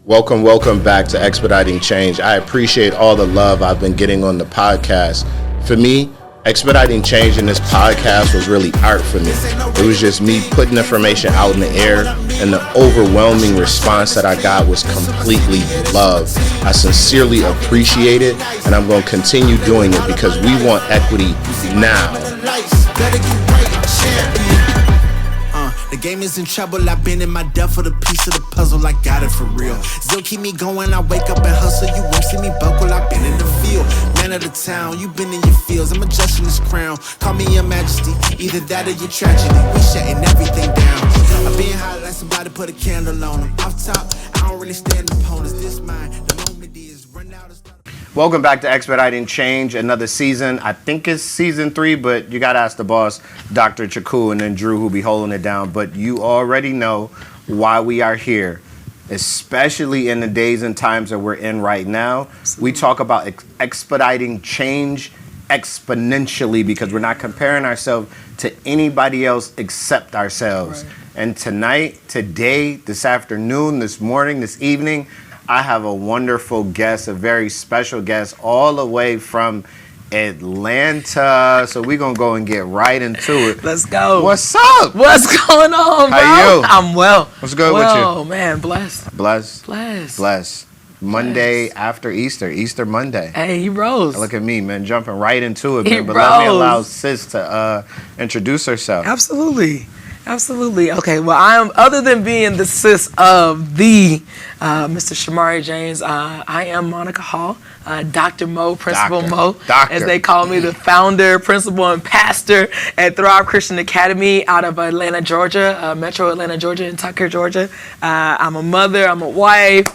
Welcome back to Expediting Change. I appreciate all the love I've been getting on the podcast. For me, Expediting Change in this podcast was really art for me. It was just me putting information out in the air, and the overwhelming response that I got was completely love. I sincerely appreciate it, and I'm going to continue doing it because we want equity now. The game is in trouble, I've been in my depth for the piece of the puzzle, I got it for real. Still keep me going, I wake up and hustle, you won't see me buckle, I've been in the field. Man of the town, you been in your fields, I'm adjusting this crown. Call me your majesty, either that or your tragedy, we shutting everything down. I've been high like somebody put a candle on them. Off top, I don't really stand opponents, this mine, the moment is run out of stuff. Welcome back to Expediting Change, another season. I think it's season 3, but you got to ask the boss, Dr. Chaku, and then Drew, who'll be holding it down. But you already know why we are here, especially in the days and times that we're in right now. Absolutely. We talk about expediting change exponentially because we're not comparing ourselves to anybody else except ourselves. Right. And tonight, today, this afternoon, this morning, this evening, I have a wonderful guest, a very special guest, all the way from Atlanta. So we're going to go and get right into it. Let's go. What's up? What's going on, bro? How you? I'm well. What's good with you? Oh, man, blessed. Blessed. Monday after Easter Monday. Hey, he rose. Look at me, man, jumping right into it, man. He But rose. let me allow sis to introduce herself. Absolutely. Okay, well, I am, other than being the sis of the Mr. Shamari James, I am Monica Hall, Dr. Mo, Principal Mo, as they call me, the founder, principal, and pastor at Thrive Christian Academy out of Atlanta, Georgia, Metro Atlanta, Georgia, and Tucker, Georgia. I'm a mother, I'm a wife,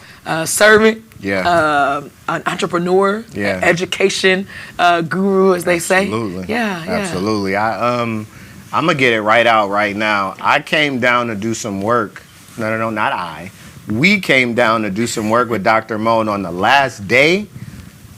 servant. Yeah. An entrepreneur, yeah. Education guru, as they say. Absolutely. Yeah. Absolutely. I'm going to get it right out right now. I came down to do some work. No, not I. We came down to do some work with Dr. Mo, and on the last day,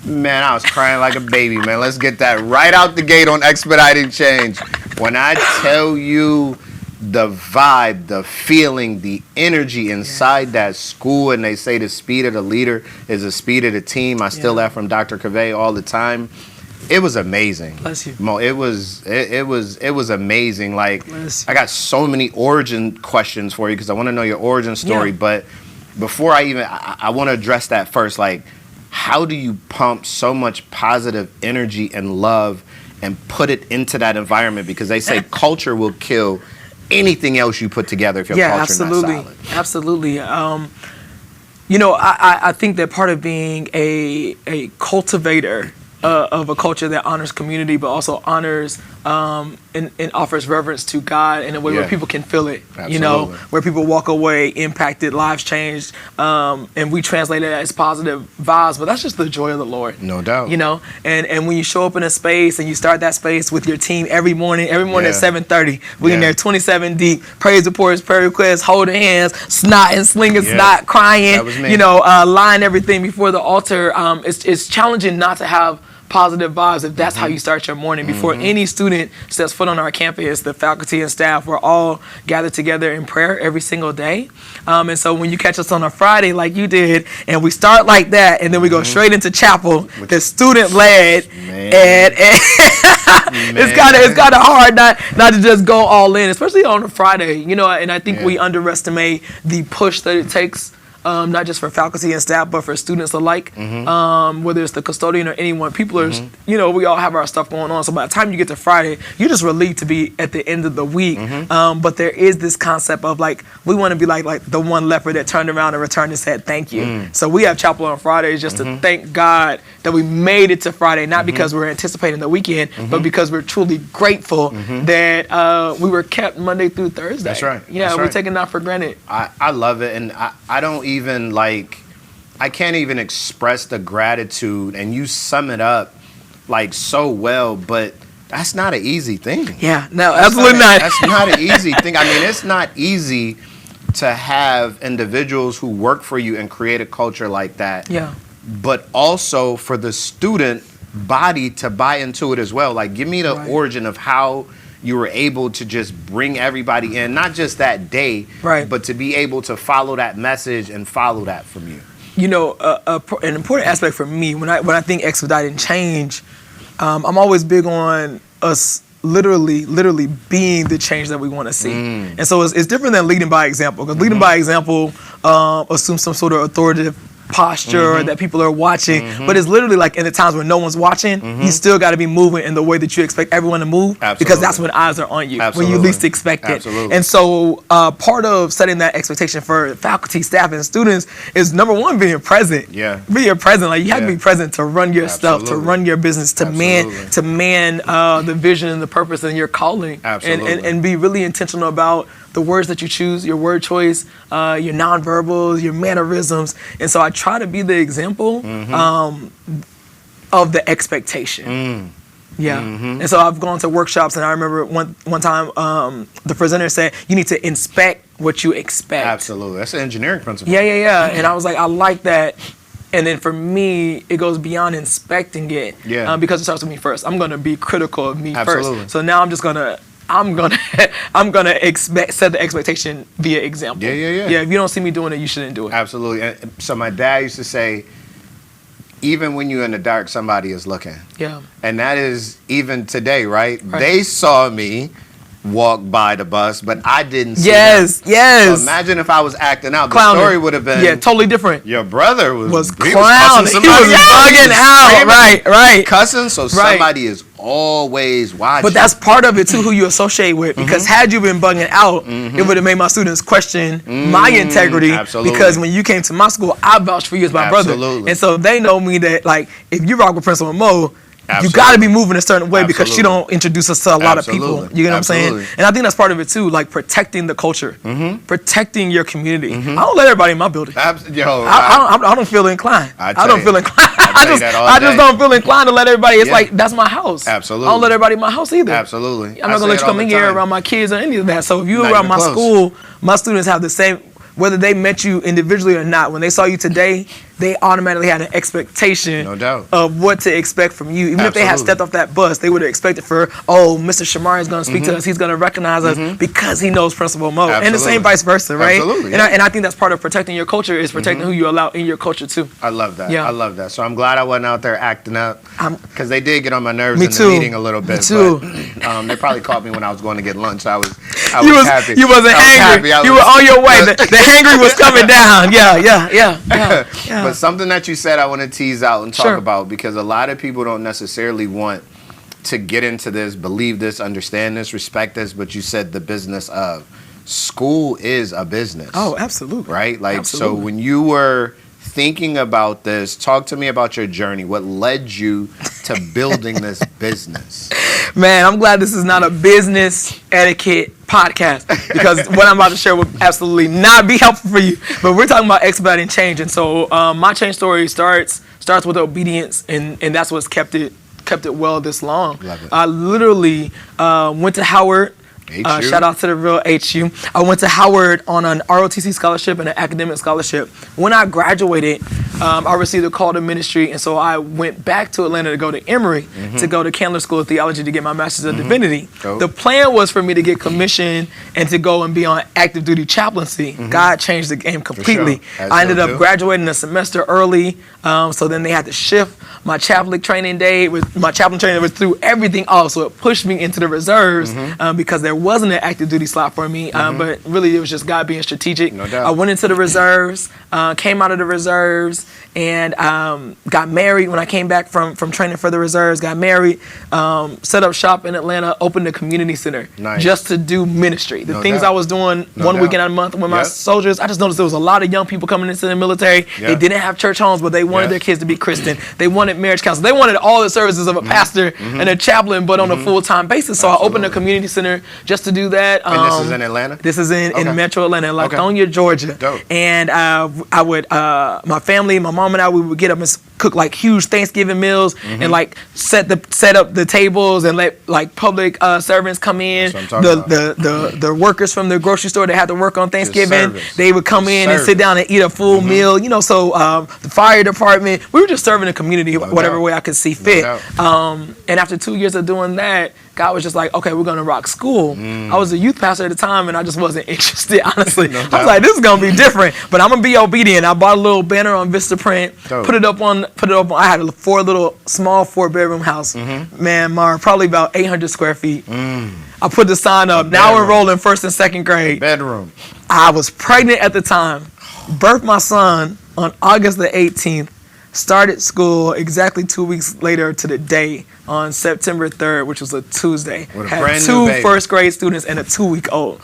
man, I was crying like a baby, man. Let's get that right out the gate on Expediting Change. When I tell you the vibe, the feeling, the energy inside that school, and they say the speed of the leader is the speed of the team. I steal that from Dr. Cavey all the time. It was amazing. Bless you. Mo, it was amazing. Like, I got so many origin questions for you because I want to know your origin story. Yeah. But before I want to address that first. Like, how do you pump so much positive energy and love and put it into that environment? Because they say culture will kill anything else you put together if your culture is not solid. Absolutely. I think that part of being a cultivator of a culture that honors community, but also honors and offers reverence to God in a way where people can feel it. Absolutely. Where people walk away impacted, lives changed, and we translate it as positive vibes. But that's just the joy of the Lord. No doubt. And when you show up in a space and you start that space with your team every morning at 7:30, we in there 27 deep, praise reports, prayer requests, holding hands, snot and slinging snot, crying. That was me. Line everything before the altar. It's challenging not to have positive vibes if that's how you start your morning. Before any student steps foot on our campus, the faculty and staff, we're all gathered together in prayer every single day. And so when you catch us on a Friday like you did, and we start like that, and then we go straight into chapel, the student led, and it's kind of hard not to just go all in, especially on a Friday, and I think we underestimate the push that it takes. Not just for faculty and staff, but for students alike, whether it's the custodian or anyone. People are, we all have our stuff going on. So by the time you get to Friday, you're just relieved to be at the end of the week. But there is this concept of we want to be like the one leper that turned around and returned and said, thank you. So we have chapel on Fridays just to thank God that we made it to Friday, not because we're anticipating the weekend, but because we're truly grateful that we were kept Monday through Thursday. That's right. Yeah, we're taking that for granted. I love it. And I don't even I can't even express the gratitude, and you sum it up so well, but that's not an easy thing. Yeah, no, absolutely not. That's not an easy thing. I mean, it's not easy to have individuals who work for you and create a culture like that. Yeah. But also for the student body to buy into it as well. Like, give me the origin of how you were able to just bring everybody in, not just that day, Right. but to be able to follow that message and follow that from you. You know, an important aspect for me when I think expediting change, I'm always big on us literally being the change that we want to see. And so it's different than leading by example, because leading by example assumes some sort of authoritative posture that people are watching, but it's literally like in the times when no one's watching, you still got to be moving in the way that you expect everyone to move, because that's when eyes are on you, when you least expect it. And so part of setting that expectation for faculty, staff, and students is, number one, being present. Being present. Like, you have to be present to run your stuff, to run your business, to man the vision and the purpose and your calling, and be really intentional about the words that you choose, your word choice, your nonverbals, your mannerisms. And so I try to be the example of the expectation. And so I've gone to workshops, and I remember one time the presenter said, you need to inspect what you expect. Absolutely. That's an engineering principle. And I was like, I like that. And then for me, it goes beyond inspecting it, because it starts with me first. I'm going to be critical of me first. So now I'm gonna set the expectation via example. If you don't see me doing it, you shouldn't do it. Absolutely. And so my dad used to say, even when you're in the dark, somebody is looking. And that is even today, right? They saw me walk by the bus, but I didn't see them. So imagine if I was acting out. The story would have been totally different. Your brother was clowning. He was bugging out. Right. Cussing. So somebody is always watching. But that's part of it too, who you associate with. Because had you been bugging out, it would have made my students question my integrity. Because when you came to my school, I vouched for you as my brother. And so they know me that, like, if you rock with Principal Mo, you got to be moving a certain way, because she don't introduce us to a lot of people. You get what I'm saying? And I think that's part of it too, like protecting the culture, protecting your community. I don't let everybody in my building. I don't feel inclined. I don't feel inclined. I just don't feel inclined to let everybody. It's like, that's my house. I don't let everybody in my house either. I'm not gonna let you come in here around my kids or any of that. So if you're around my school, my students have the same. Whether they met you individually or not, when they saw you today, they automatically had an expectation of what to expect from you. Even if they had stepped off that bus, they would have expected Mr. Shamari is going to speak to us. He's going to recognize us because he knows Principal Mo. And the same vice versa, right? And I think that's part of protecting your culture, is protecting who you allow in your culture too. I love that. I love that. So I'm glad I wasn't out there acting up, because they did get on my nerves in the meeting a little bit. Me too. But, they probably caught me when I was going to get lunch. I was happy. You wasn't angry. You were on your way. The hangry was coming down. Yeah. But something that you said I want to tease out and talk about, because a lot of people don't necessarily want to get into this, believe this, understand this, respect this, but you said the business of school is a business. Oh, absolutely. Right? Like, so when you were thinking about this, talk to me about your journey. What led you to building this business? Man, I'm glad this is not a business etiquette podcast, because what I'm about to share would absolutely not be helpful for you. But we're talking about expediting change, and so my change story starts with obedience, and that's what's kept it well this long. Love it. I literally went to Howard. Shout out to the real HU. I went to Howard on an ROTC scholarship and an academic scholarship. When I graduated, I received a call to ministry, and so I went back to Atlanta to go to Emory to go to Candler School of Theology to get my Master's of Divinity. The plan was for me to get commissioned and to go and be on active duty chaplaincy. God changed the game completely. I ended up graduating a semester early, so then they had to shift my chaplain training day. My chaplain training was through everything off, so it pushed me into the reserves because there wasn't an active duty slot for me, but really it was just God being strategic. No doubt. I went into the reserves, came out of the reserves, and got married when I came back from training for the reserves. Got married, set up shop in Atlanta, opened a community center just to do ministry. The things I was doing one weekend a month with my soldiers, I just noticed there was a lot of young people coming into the military. They didn't have church homes, but they wanted their kids to be Christian. They wanted marriage counseling. They wanted all the services of a pastor and a chaplain, but on a full-time basis. So I opened a community center just to do that. And this is in Atlanta? This is in Metro Atlanta, Lithonia, Georgia. Dope. And I would, my family, my mom and I, we would get up and cook like huge Thanksgiving meals and like set up the tables and let like public servants come in. The workers from the grocery store that had to work on Thanksgiving, they would come in and sit down and eat a full meal. You know, so the fire department, we were just serving the community whatever way I could see fit. And after 2 years of doing that, God was just like, okay, we're gonna rock school. I was a youth pastor at the time, and I just wasn't interested, honestly. I was like, this is gonna be different, but I'm gonna be obedient. I bought a little banner on Vistaprint, put it up on. I had a small 4-bedroom house, man, probably about 800 square feet. I put the sign up. Now enrolled in 1st and 2nd grade. Bedroom. I was pregnant at the time. Birthed my son on August the 18th. Started school exactly 2 weeks later to the day on September 3rd, which was a Tuesday. Had 2 first grade students and a 2-week-old.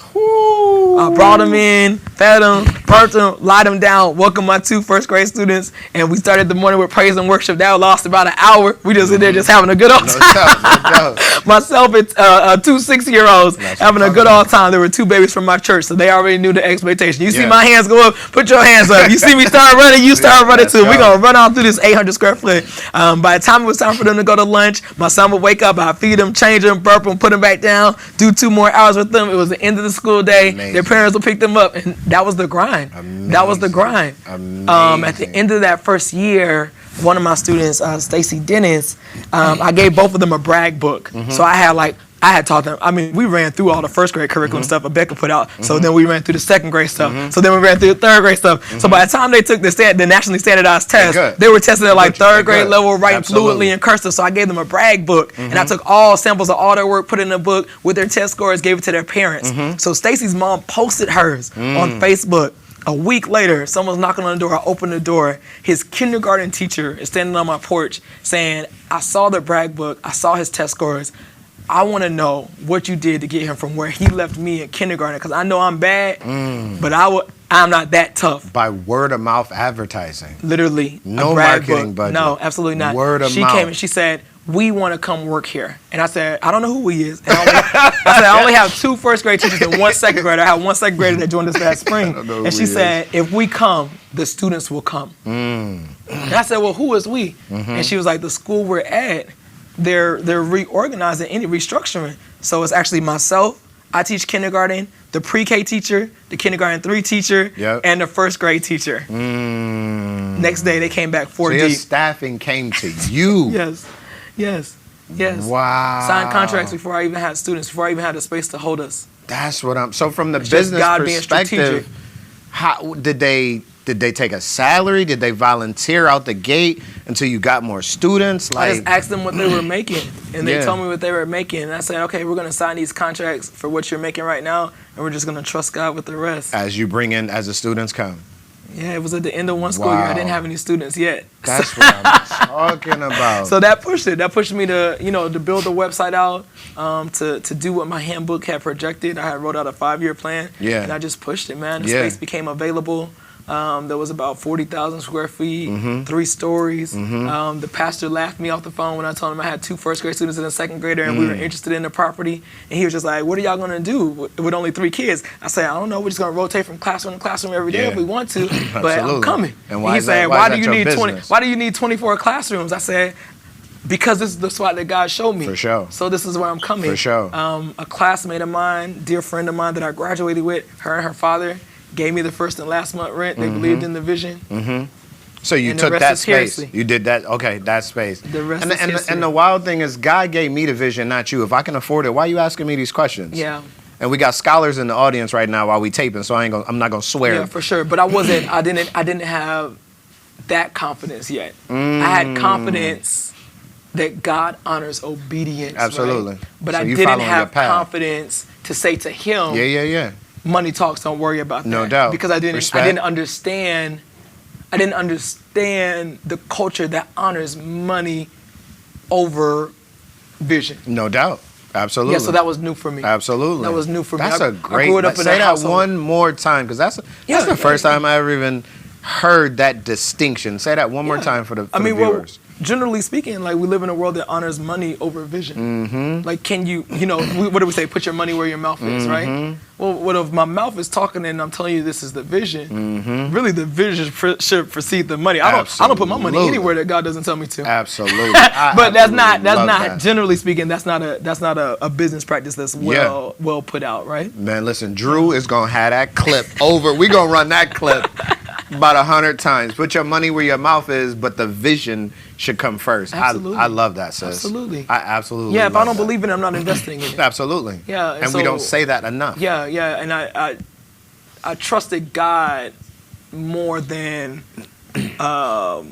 I brought them in, fed them, birthed them, lied them down, welcomed my 2 first grade students, and we started the morning with praise and worship. That lost about an hour. We just in there just having a good old time. Myself and 2 6-year-olds having a good old time. There were 2 babies from my church, so they already knew the expectation. You see my hands go up, put your hands up. You see me start running, you start running too. We're going to run out through this 800 square foot. By the time it was time for them to go to lunch, my son would wake up, I'd feed them, change them, burp them, put them back down, do 2 more hours with them. It was the end of the school day. Amazing. Their parents would pick them up, and that was the grind. Amazing. That was the grind. At the end of that first year, one of my students, Stacy Dennis, I gave both of them a brag book. So I had taught them. I mean, we ran through all the first grade curriculum stuff Rebecca put out. So then we ran through the 2nd grade stuff. So then we ran through the 3rd grade stuff. So by the time they took the nationally standardized test, they were testing at like 3rd grade level, writing fluently in cursive. So I gave them a brag book, and I took all samples of all their work, put it in a book with their test scores, gave it to their parents. So Stacy's mom posted hers on Facebook. A week later, someone's knocking on the door. I open the door. His kindergarten teacher is standing on my porch saying, I saw the brag book. I saw his test scores. I want to know what you did to get him from where he left me in kindergarten, because I know I'm bad, but I'm not that tough. By word of mouth advertising. Literally. No marketing budget. No, absolutely not. Word of mouth. She came and she said, we want to come work here. And I said, I don't know who he is. And I only have 2 first grade teachers and 1 second grader. I have 1 second grader that joined us last spring. And she said, if we come, the students will come. And I said, well, who is we? And she was like, the school we're at, they're reorganizing, restructuring. So it's actually myself. I teach kindergarten, the pre-K teacher, the kindergarten 3 teacher, and the first grade teacher. Next day they came back 4 deep. So your staffing came to you. Yes. Wow. Signed contracts before I even had students, before I even had a space to hold us. That's what I'm. So from the business perspective, how did they take a salary? Did they volunteer out the gate until you got more students? I just asked them what they were making, and they told me what they were making. And I said, okay, we're going to sign these contracts for what you're making right now, and we're just going to trust God with the rest. As you bring in, as the students come. Yeah, it was at the end of one school year. I didn't have any students yet. That's what I'm talking about. So that pushed it. That pushed me to, to build the website out, to do what my handbook had projected. I had wrote out a 5-year plan, and I just pushed it, man. The space became available. There was about 40,000 square feet, 3 stories. The pastor laughed me off the phone when I told him I had 2 first grade students and a 2nd grader, and we were interested in the property. And he was just like, what are y'all going to do with only 3 kids? I said, I don't know. We're just going to rotate from classroom to classroom every day if we want to, but I'm coming. And he said, why do you need 24 classrooms? I said, because this is the spot that God showed me. For sure. So this is where I'm coming. For sure. A classmate of mine, dear friend of mine that I graduated with, her and her father, gave me the first and last month rent. They believed in the vision. So you took that space. You did that. Okay, that space. The rest is history. And the wild thing is, God gave me the vision, not you. If I can afford it, why are you asking me these questions? Yeah. And we got scholars in the audience right now while we taping, so I'm not gonna swear. Yeah, for sure. But I didn't have that confidence yet. I had confidence that God honors obedience. Absolutely. Right? But so I didn't have confidence to say to him, money talks, don't worry about that. No doubt. Because I didn't understand the culture that honors money over vision. No doubt. Absolutely. Yeah, so that was new for me. Absolutely. That was new for me. That's a great. I grew up in say a that household. one more time, because that's the first time I ever even heard that distinction. Say that one more time for the viewers. Generally speaking, like, we live in a world that honors money over vision. Like, can you, what do we say? Put your money where your mouth is, right? Well, what if my mouth is talking and I'm telling you this is the vision? Really, the vision should precede the money. I don't put my money anywhere that God doesn't tell me to. Absolutely. But that's not generally speaking, that's not a business practice that's well put out, right? Man, listen, Drew is gonna have that clip over. We gonna run that clip about 100 times. Put your money where your mouth is, but the vision should come first. Absolutely. I love that, sis. Absolutely. I absolutely Yeah, if I love don't that. believe in it, I'm not investing in it. Absolutely. Yeah, and we don't say that enough. Yeah, and I trusted God more than I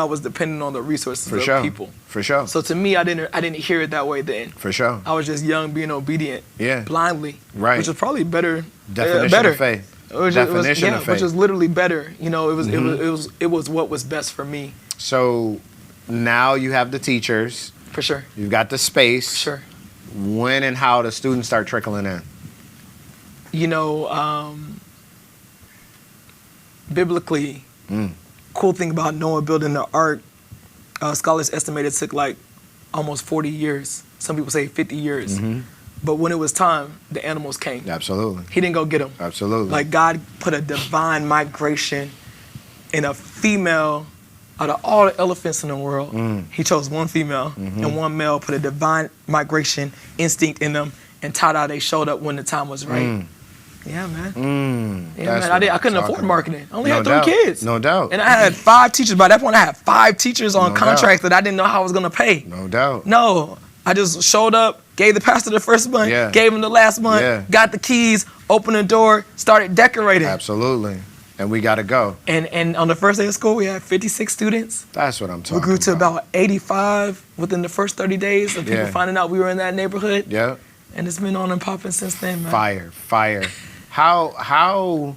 was dependent on the resources of people. For sure. So to me, I didn't hear it that way then. For sure. I was just young, being obedient, Yeah. blindly, Right. which was probably better. Definition better. of faith. Definition of faith. Which was literally better. You know, Mm-hmm. it was what was best for me. So now you have the teachers. For sure. You've got the space. Sure. When and how do students start trickling in? You know, biblically, cool thing about Noah building the ark, scholars estimate it took like almost 40 years. Some people say 50 years. Mm-hmm. But when it was time, the animals came. Absolutely. He didn't go get them. Absolutely. Like God put a divine migration in a female. Out of all the elephants in the world, he chose one female and one male, put a divine migration instinct in them, and ta-da, they showed up when the time was right. Yeah, man. Yeah, man. I couldn't afford marketing. I only had 3 kids. No doubt. And I had 5 teachers. By that point, I had 5 teachers on No contracts that I didn't know how I was going to pay. No doubt. No. I just showed up, gave the pastor the first month, gave him the last month, got the keys, opened the door, started decorating. Absolutely. And we got to go. And on the first day of school, we had 56 students. That's what I'm talking about. We grew to about 85 within the first 30 days of people finding out we were in that neighborhood. Yeah. And it's been on and popping since then, man. Fire. How,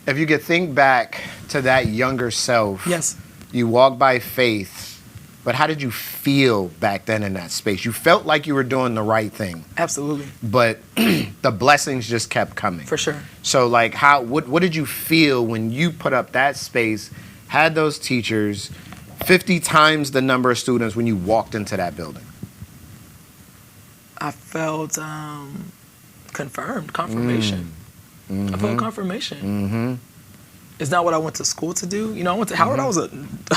if you could think back to that younger self. Yes. You walk by faith, but how did you feel back then in that space? You felt like you were doing the right thing. Absolutely. But the blessings just kept coming. For sure. So like what did you feel when you put up that space, had those teachers, 50 times the number of students when you walked into that building? I felt confirmation. I felt confirmation. It's not what I went to school to do. You know, I went to Howard.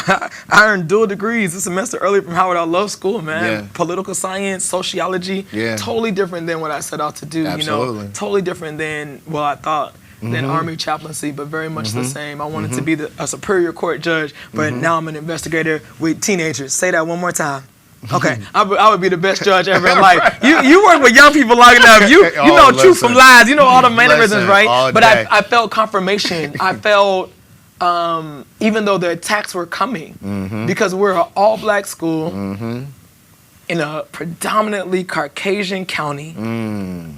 I earned dual degrees a semester early from Howard. I love school, man. Yeah. Political science, sociology. Yeah. Totally different than what I set out to do. Absolutely. You know, totally different than what I thought. Than Army chaplaincy, but very much the same. I wanted to be a superior court judge, but now I'm an investigator with teenagers. Say that one more time. Okay, I would be the best judge ever in life. Right. You work with young people long enough. You know truth from lies. You know all the mannerisms, right? But I felt confirmation. I felt, even though the attacks were coming, because we're an all-black school in a predominantly Caucasian county.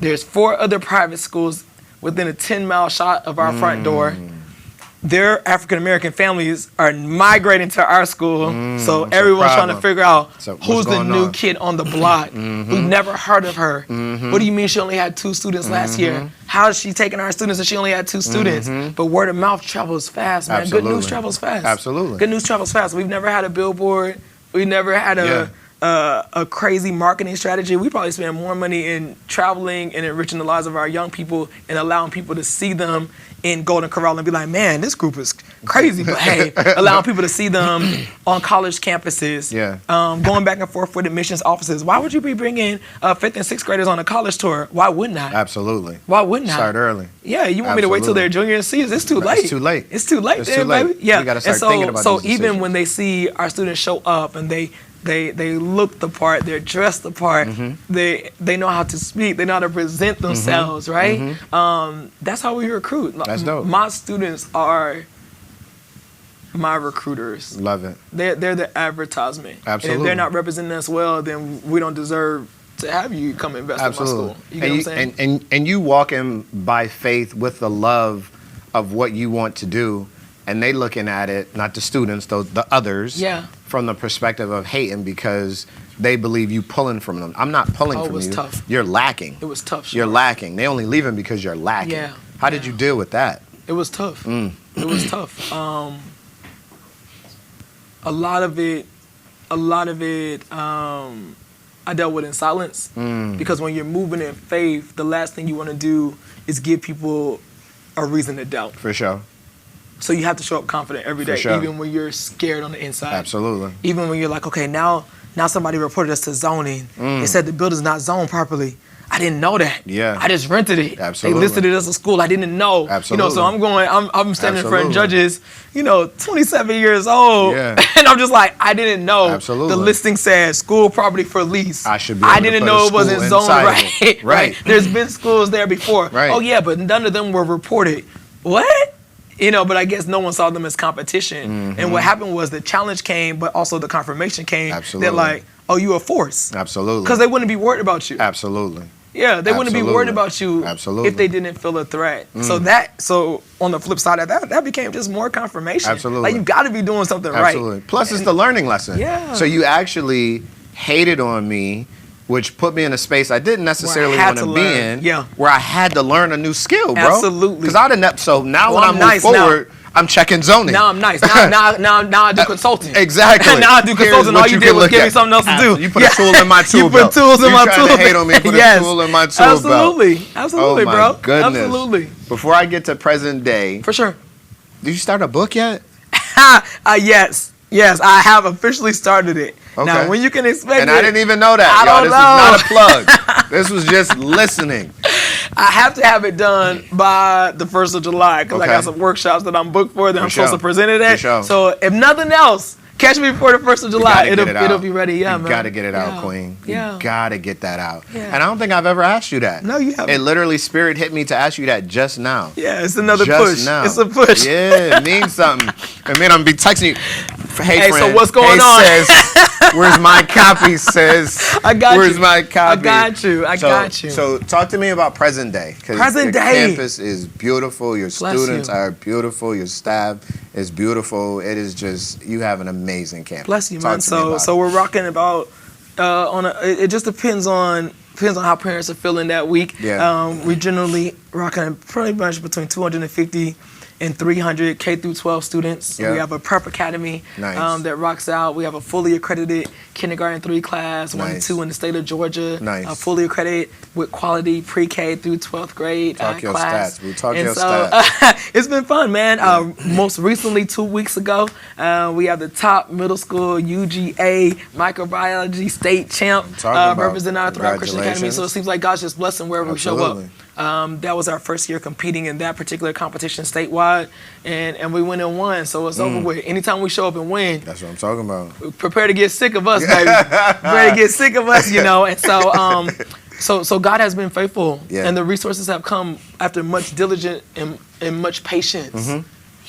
There's 4 other private schools within a 10-mile shot of our front door. Their African-American families are migrating to our school, so everyone's trying to figure out who's the new kid on the block. We've never heard of her. What do you mean she only had 2 students last year? How is she taking our students if she only had 2 students? But word of mouth travels fast, man. Absolutely. Good news travels fast. Absolutely. Good news travels fast. We've never had a billboard. We've never had a crazy marketing strategy. We probably spend more money in traveling and enriching the lives of our young people and allowing people to see them in Golden Corral and be like, man, this group is crazy. But hey, allowing people to see them on college campuses, going back and forth with admissions offices. Why would you be bringing 5th and 6th graders on a college tour? Why wouldn't I? Absolutely. Why wouldn't I? Start early. Yeah, you want me to wait till they're junior and seniors? It's too late. It's too late. It's too late. It's too late. Baby. Yeah. We got to start thinking about so these even decisions. when they see our students show up and they look the part, they're dressed the part, they know how to speak, they know how to present themselves, right? That's how we recruit. That's dope. My students are my recruiters. Love it. They're the advertisement. Absolutely. And if they're not representing us well, then we don't deserve to have you come invest in my school. You know what I'm saying? And you walk in by faith with the love of what you want to do, and they looking at it, not the students, the others, from the perspective of hating because they believe you pulling from them. I'm not pulling from you. It was tough. You're lacking. It was tough. You're lacking. They only leaving because you're lacking. Yeah. How did you deal with that? It was tough. It was tough. A lot of it, I dealt with in silence because when you're moving in faith, the last thing you want to do is give people a reason to doubt. For sure. So you have to show up confident every day, even when you're scared on the inside. Absolutely. Even when you're like, okay, now somebody reported us to zoning. They said the building's not zoned properly. I didn't know that. Yeah. I just rented it. Absolutely. They listed it as a school. I didn't know. Absolutely. So I'm standing in front of Absolutely. judges, 27 years old. Yeah. And I'm just like, I didn't know. Absolutely. The listing said school property for lease. I should be able I to didn't put know a it wasn't school zoned inside of right. it. Right. There's been schools there before. Right. Oh yeah, but none of them were reported. What? But I guess no one saw them as competition. Mm-hmm. And what happened was the challenge came, but also the confirmation came. Absolutely. That like, oh, you a force. Absolutely. Because they wouldn't be worried about you. Absolutely. Yeah, they wouldn't be worried about you Absolutely. if they didn't feel a threat. So on the flip side of that became just more confirmation. Absolutely. Like you got to be doing something Absolutely. right. Plus, it's the learning lesson. Yeah. So you actually hated on me, which put me in a space I didn't necessarily had want to to be learn. in. Yeah. Where I had to learn a new skill, bro. Absolutely. Because so now Well, when I I'm move nice forward, I'm checking zoning. Now I'm nice. Now I do consulting. Exactly. Now I do Here's consulting. what All you you did can was look give me at. something else to do. You put a tool in my tool You belt. put tools in my trying tool to belt. hate on me, put Yes. a tool in my tool belt. Absolutely, Oh my bro. goodness. Absolutely. Before I get to present day, For sure. did you start a book yet? Yes, I have officially started it. Okay. Now, when you can expect And it, I didn't even know that. I Y'all, don't this is not a plug. This was just listening. I have to have it done by the 1st of July because I Okay. got some workshops that I'm booked for that I'm supposed sure. to present it at. For sure. So if nothing else, catch me before the 1st of July. It'll be ready. Yeah, man. You gotta get it out, Yeah. Queen. Yeah. You gotta get that out. Yeah. And I don't think I've ever asked you that. No, you haven't. It literally spirit hit me to ask you that just now. Yeah, it's another Just push. now. It's a push. Yeah, it means something. And then I'm gonna be texting you. Hey, Hey, friend. so what's going hey, on? Sis, where's my copy, sis? I got Where's you. my copy? I got you. So talk to me about present day. 'Cause Present your day. campus is beautiful. Your Bless students you. are beautiful. Your staff is beautiful. It is just, you have an amazing campus. Bless you, Talk man. to me about So we're rocking about it just depends on how parents are feeling that week. Yeah. We generally rocking pretty much between 250 and 300 K through 12 students. Yeah. We have a prep academy Nice. that rocks out. We have a fully accredited kindergarten 3 class, 1 and Nice. 2 in the state of Georgia. Nice. Fully accredited with quality pre-K through 12th grade Talk your class. stats. We'll talk And your so, stats. it's been fun, man. Most recently, 2 weeks ago, we have the top middle school UGA microbiology state champ Talking about. representing our Thrive Christian Academy. Congratulations. So it seems like God's just blessing wherever we show Absolutely. up. That was our first year competing in that particular competition statewide, and we went and won. So it's over with. Anytime we show up and win, That's what I'm talking about. prepare to get sick of us, baby. Prepare to get sick of us, And so God has been faithful, Yeah. and the resources have come after much diligence and much patience.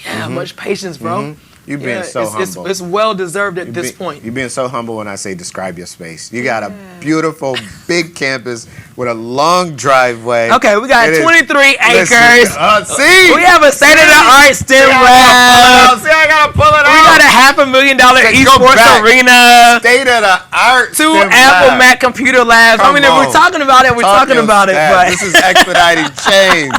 Yeah, much patience, bro. You've been Yeah, so humble. it's well deserved at this point. You've been so humble when I say describe your space. You got a beautiful, big campus with a long driveway. Okay, we got It is- 23 Listen, acres. see? We have a state-of-the-art STEM lab. See, I gotta pull it We out. got a $500,000 Let's go esports back. arena. State of the art. 2 Apple Mac computer labs. Come I mean, if on. we're talking about it, we're Talk talking your about it. stats. But This is expediting change.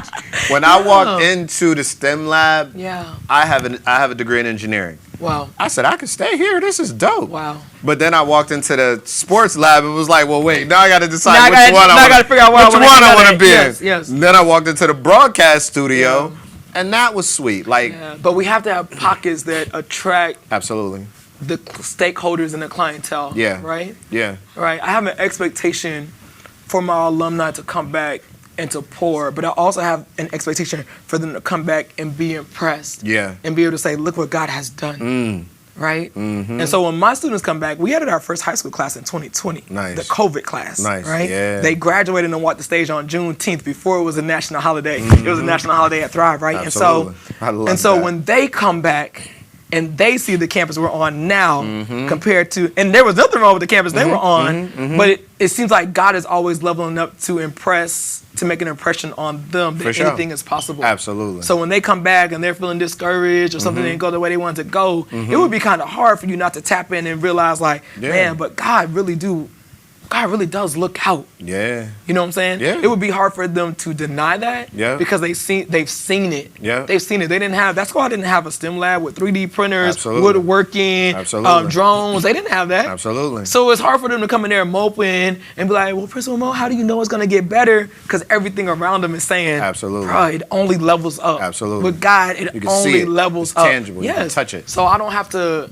When I walked into the STEM lab, yeah, I have a degree in engineering. wow, I said, I could stay here. This is dope. wow. But then I walked into the sports lab and was like, well, wait, now I got to decide Now I which gotta- one now I gotta figure out where I which wanna one get I at. want to be Yes, in. yes. And then I walked into the broadcast studio, and that was sweet. Like, Yeah, but we have to have pockets that attract absolutely. the stakeholders and the clientele. Yeah. Right. Yeah. Right. I have an expectation for my alumni to come back and to pour, but I also have an expectation for them to come back and be impressed. Yeah. And be able to say, look what God has done. Right? Mm-hmm. And so when my students come back, we added our first high school class in 2020. Nice. The COVID class. Nice, Right? yeah. They graduated and walked the stage on Juneteenth before it was a national holiday. It was a national holiday at Thrive, right? Absolutely. I love and so that. when they come back and they see the campus we're on now Mm-hmm. compared to, and there was nothing wrong with the campus they were on, but it seems like God is always leveling up to impress, to make an impression on them that For sure. anything is possible. Absolutely. So when they come back and they're feeling discouraged or something didn't go the way they wanted to go, it would be kind of hard for you not to tap in and realize like, Yeah. man, but God really does look out. yeah. You know what I'm saying? Yeah. It would be hard for them to deny that Yeah. because they've seen it. Yeah. They've seen it. That's why I didn't have a STEM lab with 3D printers, Absolutely. woodworking, Absolutely. drones. They didn't have that. Absolutely. So it's hard for them to come in there moping and be like, well, Principal Mo, how do you know it's going to get better? Because everything around them is saying, Absolutely. bro, it only levels up. Absolutely. With God, it You can only see it. levels It's up. tangible. You can touch it. So I don't have to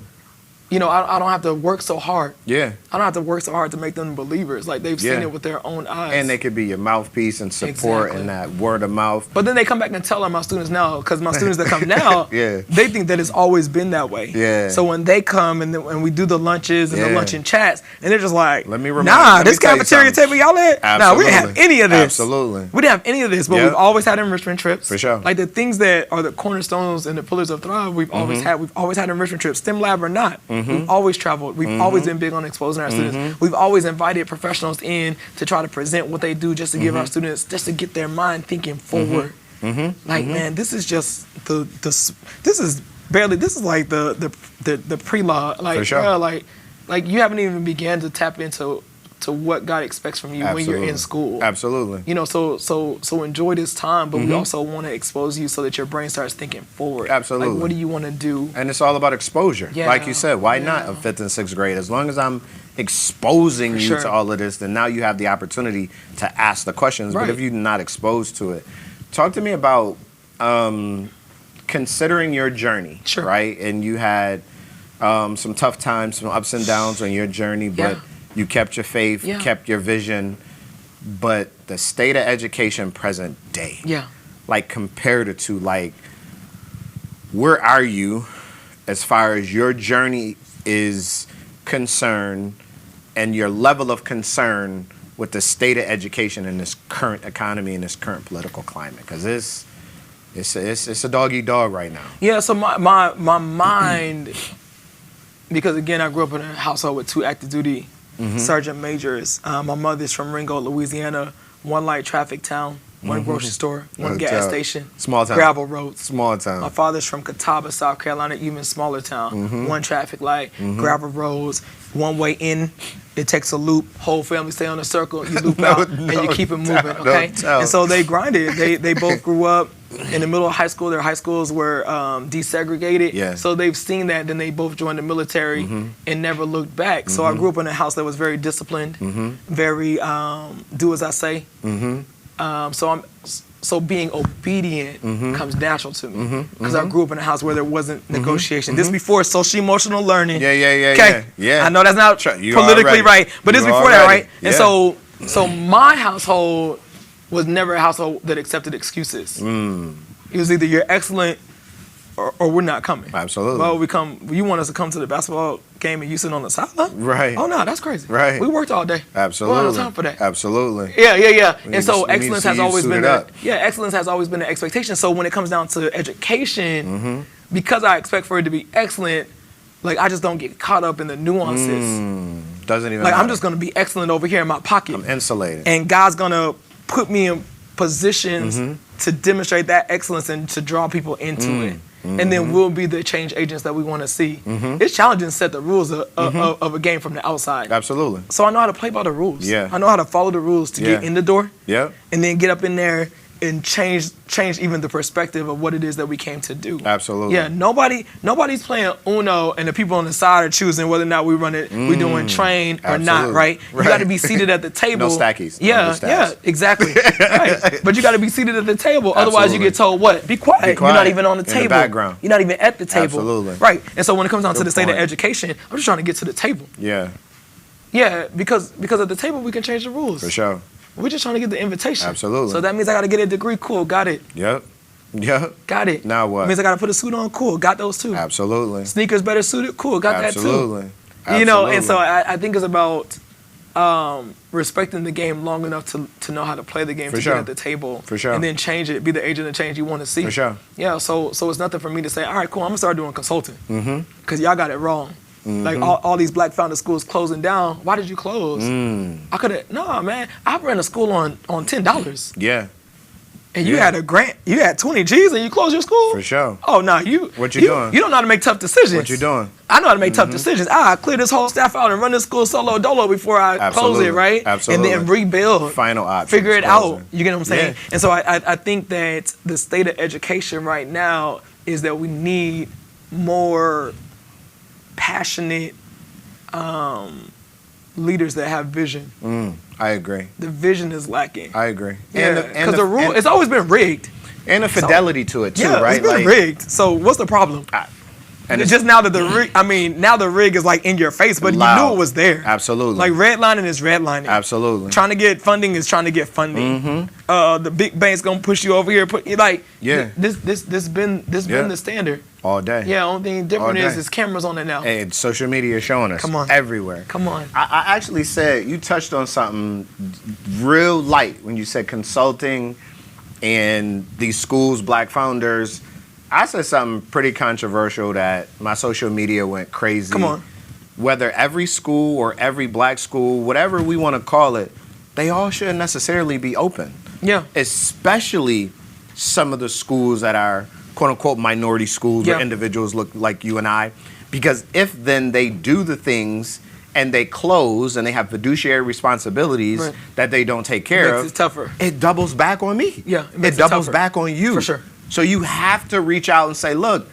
I don't have to work so hard. Yeah. I don't have to work so hard to make them believers. Like they've seen it with their own eyes. And they could be your mouthpiece and support and that word of mouth. But then they come back and tell my students now, because my students that come now, they think that it's always been that way. Yeah. So when they come and we do the lunches and the luncheon chats, and they're just like, let me this cafeteria table y'all at? Nah, we didn't have any of this. Absolutely. We didn't have any of this, but we've always had enrichment trips. For sure. Like the things that are the cornerstones and the pillars of Thrive, we've always had. We've always had enrichment trips, STEM lab or not. We've always traveled. We've always been big on exposing our students. We've always invited professionals in to try to present what they do, just to give our students, just to get their mind thinking forward. Like, man, this is just this is like the pre-law. Like, For sure. bro, like you haven't even began to tap into what God expects from you when you're in school. Absolutely. So enjoy this time, but we also want to expose you so that your brain starts thinking forward. Absolutely. Like, what do you want to do? And it's all about exposure. Yeah. Like you said, why not a 5th and 6th grade? As long as I'm exposing you to all of this, then now you have the opportunity to ask the questions. Right. But if you're not exposed to it, talk to me about considering your journey, right? And you had some tough times, some ups and downs on your journey, but you kept your faith, kept your vision. But the state of education present day, like compared it to, like, where are you as far as your journey is concerned and your level of concern with the state of education in this current economy and this current political climate? Because it's a dog eat dog right now. Yeah, so my mind, because again, I grew up in a household with 2 active duty sergeant majors. My mother's from Ringo, Louisiana, 1 light traffic town, 1 grocery store, 1 gas station, small town, gravel roads. Small town. My father's from Catawba, South Carolina, even smaller town, 1 traffic light, gravel roads, 1 way in. It takes a loop. Whole family stay on a circle. You loop out and you keep it moving. Okay. And so they grinded. They both grew up in the middle of high school. Their high schools were desegregated. Yeah. So they've seen that. Then they both joined the military and never looked back. So I grew up in a house that was very disciplined, very do as I say. So being obedient comes natural to me because I grew up in a house where there wasn't negotiation. This before social emotional learning. Yeah. I know that's not politically right, but this before that, right? And so my household was never a household that accepted excuses. It was either you're excellent or we're not coming. Absolutely. Well, you want us to come to the basketball game and you sit on the sideline? Right. Oh no, that's crazy. Right. We worked all day. Absolutely. We don't have time for that. Absolutely. Yeah. And so excellence has always been excellence has always been the expectation. So when it comes down to education, because I expect for it to be excellent, like I just don't get caught up in the nuances. Doesn't even like matter. I'm just gonna be excellent over here in my pocket. I'm insulated. And God's gonna put me in positions to demonstrate that excellence and to draw people into it. And then we'll be the change agents that we want to see. It's challenging to set the rules of a game from the outside. Absolutely. So I know how to play by the rules. Yeah. I know how to follow the rules to get in the door. Yeah. And then get up in there and change even the perspective of what it is that we came to do. Absolutely. Yeah, nobody's playing Uno and the people on the side are choosing whether or not we run it, we doing train or not, right? You got to be seated at the table. No stackies. Yeah, exactly. Right. But you got to be seated at the table. Otherwise, you get told what? Be quiet. You're not even on the table. In the background. You're not even at the table. Absolutely. Right. And so when it comes down to the state of education, I'm just trying to get to the table. Yeah. Yeah, because at the table we can change the rules. For sure. We're just trying to get the invitation. Absolutely. So that means I got to get a degree. Cool. Got it. Yep. Got it. Now what? Means I got to put a suit on. Cool. Got those too. Absolutely. Sneakers better suited. Cool. Got that too. Absolutely. You know, and so I think it's about respecting the game long enough to know how to play the game, get at the table. For sure. And then change it, be the agent of change you want to see. For sure. Yeah, so it's nothing for me to say, all right, cool, I'm going to start doing consulting. Because y'all got it wrong. Like all these black founded schools closing down. Why did you close? I could have, no, man. I ran a school on $10. Yeah. And you had a grant, you had 20 G's and you closed your school? For sure. Oh, no, What you doing? You don't know how to make tough decisions. What you doing? I know how to make tough decisions. I clear this whole staff out and run this school solo dolo before I close it, right? Absolutely. And then rebuild. Final option. Figure it out. You get what I'm saying? Yeah. And so I think that the state of education right now is that we need more passionate leaders that have vision. I agree. The vision is lacking. I agree. Yeah, because the rule, it's always been rigged. And a fidelity to it too, Yeah, right? it's been rigged. So what's the problem? And it's just now that the rig, now the rig is like in your face, but loud. you knew it was there. Absolutely. Like redlining is redlining. Absolutely. Trying to get funding is trying to get funding. The big bank's gonna push you over here. This been the standard all day. Yeah. Only thing different is cameras on it now. And social media is showing us. Come on. Everywhere. Come on. I actually said you touched on something real light when you said consulting and these schools, black founders. I said something pretty controversial that my social media went crazy. Come on. Whether every school or every black school, whatever we want to call it, they all shouldn't necessarily be open. Yeah. Especially some of the schools that are quote unquote minority schools where individuals look like you and I. Because if then they do the things and they close and they have fiduciary responsibilities that they don't take care of, it's tougher. It doubles back on me. Yeah. It doubles back on you. For sure. So you have to reach out and say, look,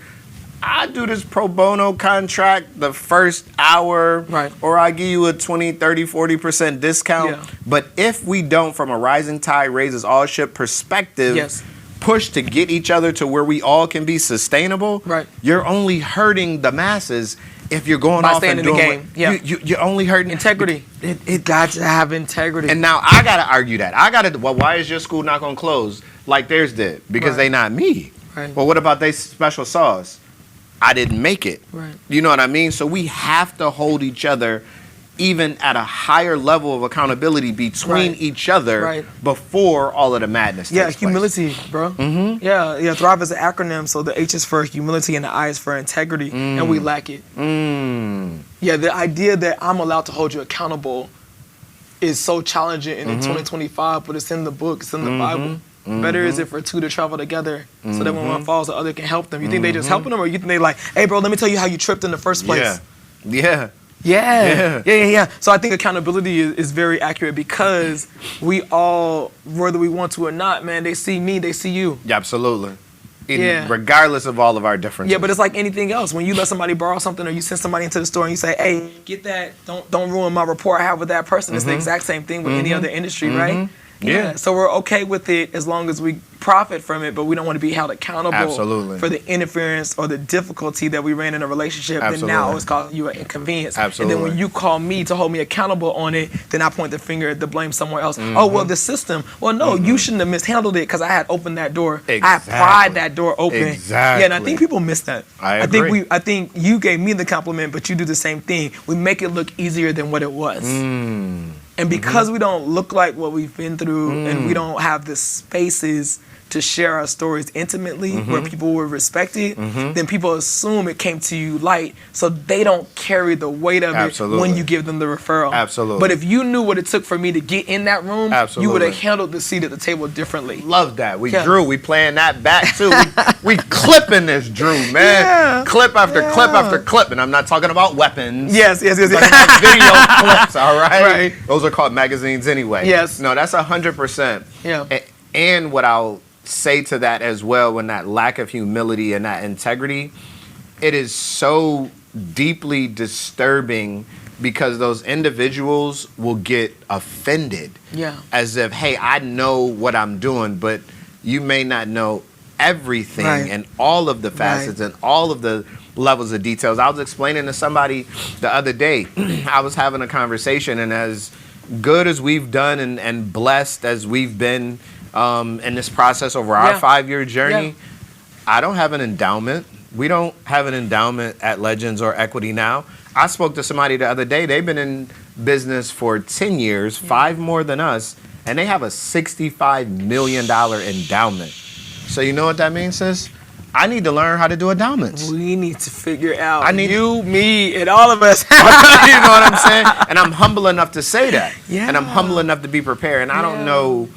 I do this pro bono contract the first hour, or I give you a 20, 30, 40% discount. Yeah. But if we don't, from a rising tide raises all ship perspective, push to get each other to where we all can be sustainable, you're only hurting the masses if you're going off and doing the game. You're only hurting integrity. It got to have integrity. And now I gotta argue that. Well, why is your school not gonna close like theirs did? Because they not me. Well, what about they special sauce? I didn't make it. You know what I mean? So we have to hold each other even at a higher level of accountability between each other before all of the madness takes humility, bro. Yeah, Thrive is an acronym, so the H is for humility and the I is for integrity, and we lack it. Yeah, the idea that I'm allowed to hold you accountable is so challenging in 2025, but it's in the book, it's in the Bible. Better is it for two to travel together so that when one falls, the other can help them. You think they just helping them, or you think they like, hey, bro, let me tell you how you tripped in the first place? Yeah. So I think accountability is very accurate because we all, whether we want to or not, man, they see me, they see you. Yeah, absolutely. Regardless of all of our differences. Yeah, but it's like anything else. When you let somebody borrow something or you send somebody into the store and you say, hey, get that, don't ruin my rapport I have with that person. It's the exact same thing with any other industry, right? Yeah. So we're okay with it as long as we profit from it, but we don't want to be held accountable for the interference or the difficulty that we ran in a relationship. Then now it's causing you an inconvenience. And then when you call me to hold me accountable on it, then I point the finger to blame somewhere else. Oh, well, the system. Well, no, you shouldn't have mishandled it because I had opened that door. I had pried that door open. Yeah, and I think people miss that. I agree. I think you gave me the compliment, but you do the same thing. We make it look easier than what it was. And because we don't look like what we've been through and we don't have the spaces to share our stories intimately where people will respect it, then people assume it came to you light, so they don't carry the weight of it when you give them the referral. But if you knew what it took for me to get in that room, you would have handled the seat at the table differently. Love that. Drew, we playing that back too. we clipping this, Drew, man. Clip after clip after clip. And I'm not talking about weapons. Yes. I'm talking about video clips, all right? Those are called magazines anyway. Yes. No, that's 100%. Yeah. And what I'll say to that as well, when that lack of humility and that integrity, it is so deeply disturbing because those individuals will get offended. As if, hey, I know what I'm doing, but you may not know everything and all of the facets and all of the levels of details. I was explaining to somebody the other day, I was having a conversation, and as good as we've done and blessed as we've been in this process over our 5-year journey, I don't have an endowment. We don't have an endowment at Legends or Equity Now. I spoke to somebody the other day. They've been in business for 10 years, 5 more than us, and they have a $65 million endowment. So you know what that means, sis? I need to learn how to do endowments. We need to figure out, you, me, and all of us. You know what I'm saying? And I'm humble enough to say that. And I'm humble enough to be prepared. And I don't know...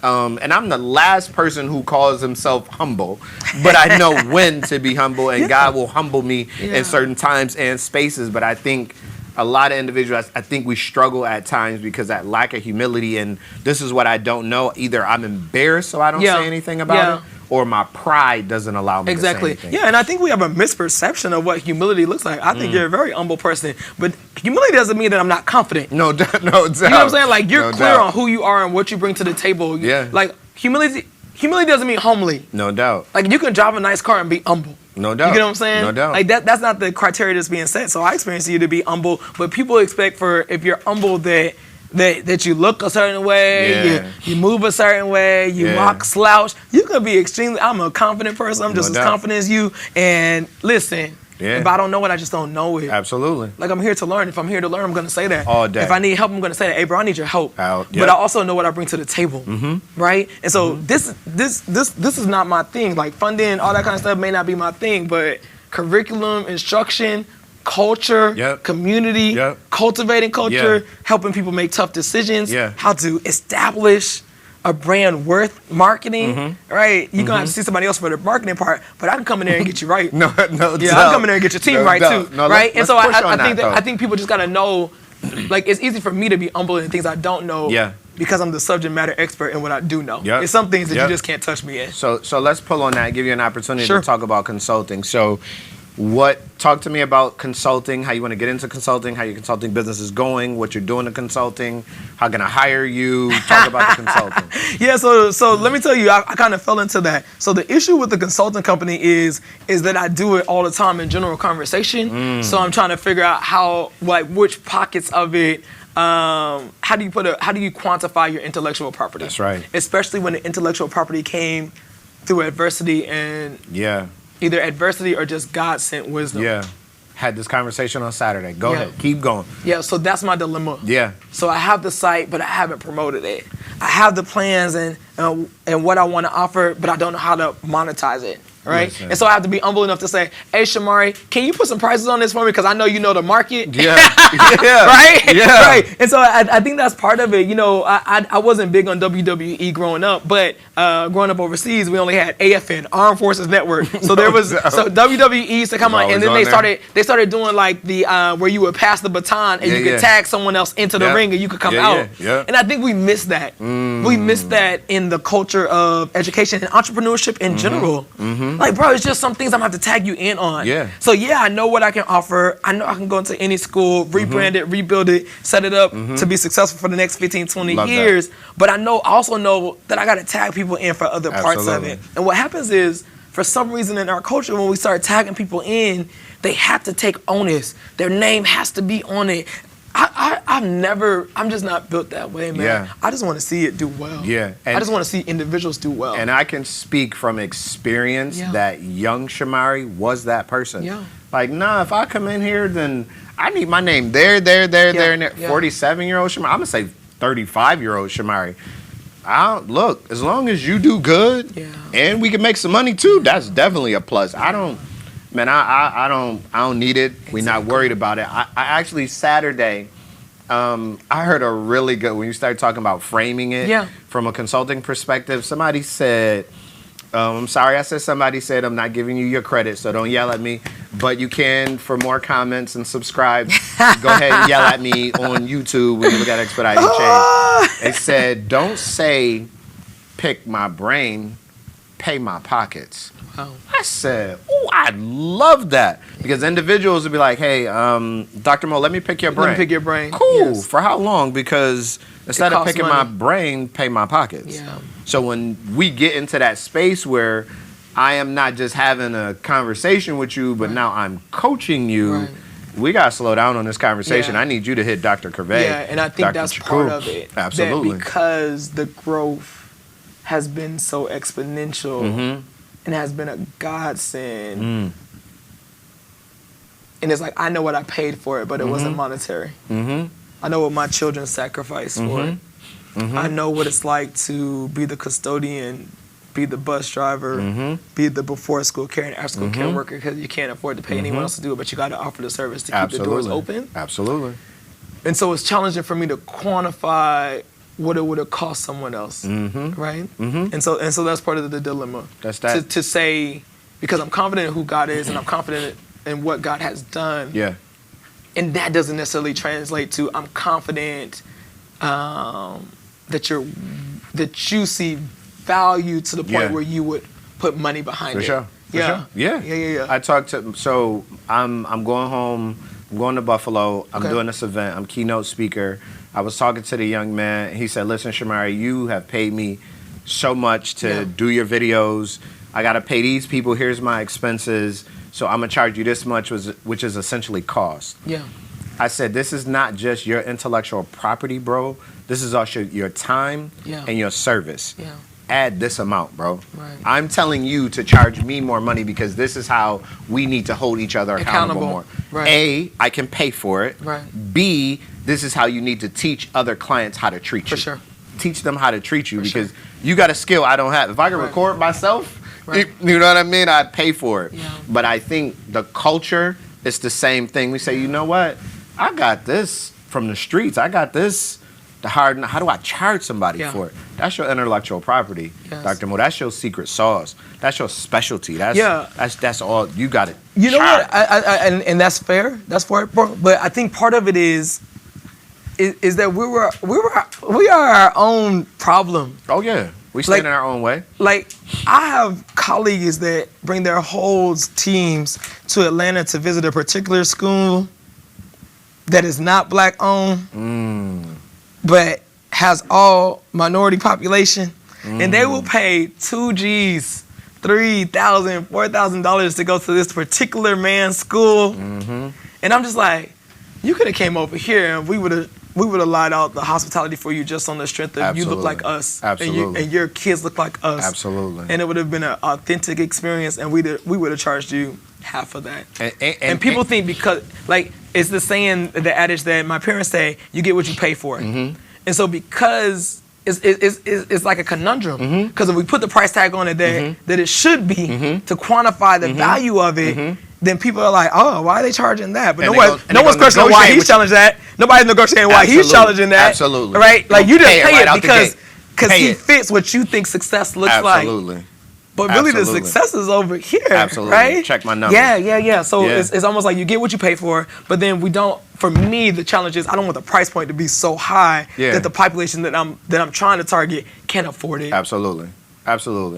and I'm the last person who calls himself humble, but I know when to be humble, and God will humble me in certain times and spaces. But I think a lot of individuals, I think we struggle at times because that lack of humility, and this is what I don't know. Either I'm embarrassed so I don't say anything about it, or my pride doesn't allow me to say anything. Yeah, and I think we have a misperception of what humility looks like. I think you're a very humble person, but humility doesn't mean that I'm not confident. No doubt. You know what I'm saying? Like, you're clear on who you are and what you bring to the table. Like, humility doesn't mean homely. No doubt. Like, you can drive a nice car and be humble. No doubt. You get what I'm saying? No doubt. Like that's not the criteria that's being set. So I experience you to be humble, but people expect if you're humble that you look a certain way, you move a certain way, you walk slouch. You could be I'm a confident person. I'm just as confident as you. And listen, if I don't know it, I just don't know it. Absolutely. Like I'm here to learn. If I'm here to learn, I'm going to say that. All day. If I need help, I'm going to say that. Hey, bro, I need your help. But I also know what I bring to the table, right? And so this is not my thing. Like funding, all that kind of stuff may not be my thing, but curriculum, instruction, culture, community, cultivating culture, helping people make tough decisions, how to establish a brand worth marketing, right? You're gonna have to see somebody else for the marketing part, but I can come in there and get you right. No, I can come in there and get your team right too, right? And so I think people just gotta know, like it's easy for me to be humble in things I don't know, because I'm the subject matter expert in what I do know. There's some things that you just can't touch me in. So let's pull on that, give you an opportunity to talk about consulting. So talk to me about consulting, how you want to get into consulting, how your consulting business is going, what you're doing in consulting, how can I hire you, talk about the consulting. So let me tell you, I kind of fell into that. So the issue with the consulting company is that I do it all the time in general conversation. So I'm trying to figure out which pockets of it, how do you quantify your intellectual property? That's right. Especially when the intellectual property came through adversity and either adversity or just God sent wisdom. Had this conversation on Saturday. Go ahead. Keep going. So that's my dilemma. So I have the site, but I haven't promoted it. I have the plans and what I want to offer, but I don't know how to monetize it. Right? Listen. And so I have to be humble enough to say, hey, Shamari, can you put some prices on this for me? Because I know you know the market. Right? Right. And so I think that's part of it. You know, I wasn't big on WWE growing up, but growing up overseas, we only had AFN, Armed Forces Network. So there was so WWE used to come on, and then they started doing like the where you would pass the baton and you could tag someone else into the ring and you could come out. And I think we missed that. We missed that in the culture of education and entrepreneurship in general. Like, bro, it's just some things I'm gonna have to tag you in on. So I know what I can offer. I know I can go into any school, rebrand it, rebuild it, set it up to be successful for the next 15, 20 years. But I also know that I gotta tag people in for other parts of it. And what happens is, for some reason in our culture, when we start tagging people in, they have to take onus. Their name has to be on it. I'm just not built that way, man. I just want to see it do well. I just want to see individuals do well. And I can speak from experience that young Shamari was that person. Like, nah, if I come in here, then I need my name there, and there. 47-year-old Shamari, I'm going to say 35-year-old Shamari. Look, as long as you do good and we can make some money too, that's definitely a plus. I don't need it. We're not worried about it. I actually Saturday, I heard a really good, when you start talking about framing it from a consulting perspective, somebody said, I'm sorry, somebody said I'm not giving you your credit, so don't yell at me. But you can, for more comments and subscribe, go ahead and yell at me on YouTube when you look at Expediting Change. They said, don't say, pick my brain, pay my pockets. Wow. I said, I love that. Because individuals would be like, hey, Dr. Mo, let me pick your brain. Let me pick your brain. Cool. Yes. For how long? Because instead of picking my brain, pay my pockets. So when we get into that space where I am not just having a conversation with you, but now I'm coaching you, we got to slow down on this conversation. I need you to hit Dr. Kervay. And I think that's part of it. Absolutely. That because the growth has been so exponential and has been a godsend. And it's like, I know what I paid for it, but it wasn't monetary. I know what my children sacrificed for it. I know what it's like to be the custodian, be the bus driver, be the before school care and after school care worker, because you can't afford to pay anyone else to do it, but you got to offer the service to keep the doors open. Absolutely. And so it's challenging for me to quantify what it would have cost someone else, right? And so that's part of the dilemma. That's that. To say, because I'm confident in who God is and I'm confident in what God has done. And that doesn't necessarily translate to I'm confident that you see value to the point where you would put money behind it. For sure. I talked to, so I'm going home, I'm going to Buffalo, I'm doing this event, I'm keynote speaker. I was talking to the young man, he said, listen, Shamari, you have paid me so much to do your videos. I got to pay these people. Here's my expenses. So I'm going to charge you this much, which is essentially cost. Yeah. I said, this is not just your intellectual property, bro. This is also your time and your service. Yeah. Add this amount, bro. Right. I'm telling you to charge me more money because this is how we need to hold each other accountable more. Right. A, I can pay for it. Right. B, this is how you need to teach other clients how to treat you. For sure. Teach them how to treat you because you got a skill I don't have. If I can record myself, Right. you know what I mean? I'd pay for it. Yeah. But I think the culture is the same thing. We say, you know what? I got this from the streets. I got this the hard. How do I charge somebody for it? That's your intellectual property, Yes. Dr. Mo. That's your secret sauce. That's your specialty. That's all. You got it. You know what? And that's fair. That's fair. But I think part of it is that we are our own problem. Oh yeah, we stand in our own way. Like, I have colleagues that bring their whole teams to Atlanta to visit a particular school that is not black owned, but has all minority population, and they will pay $2,000, $3,000, $4,000 to go to this particular man's school, and I'm just like, you could have came over here and we would have lied out the hospitality for you just on the strength of you look like us, and your kids look like us, and it would have been an authentic experience, and we would have charged you half of that. And people think because, like, it's the saying, the adage that my parents say, you get what you pay for. And so because it's like a conundrum, because if we put the price tag on it that it should be to quantify the value of it, then people are like, oh, why are they charging that? But no one's questioning why he's challenging that. Nobody's negotiating why he's challenging that. Absolutely. Right? Like, you just pay it because he it. fits what you think success looks Absolutely. like. But really, the success is over here, Absolutely. right? Check my numbers. Yeah. So it's almost like you get what you pay for, but then we don't. For me, the challenge is I don't want the price point to be so high that the population that I'm trying to target can't afford it. Absolutely.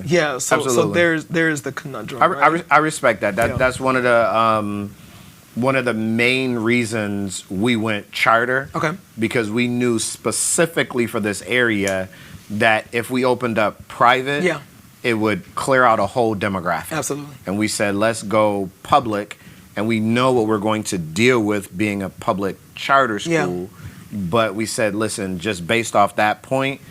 Yeah. So there's the conundrum. I respect that. That's one of the main reasons we went charter. Okay. Because we knew specifically for this area that if we opened up private, it would clear out a whole demographic. Absolutely. And we said, let's go public, and we know what we're going to deal with being a public charter school. But we said, listen, just based off that point,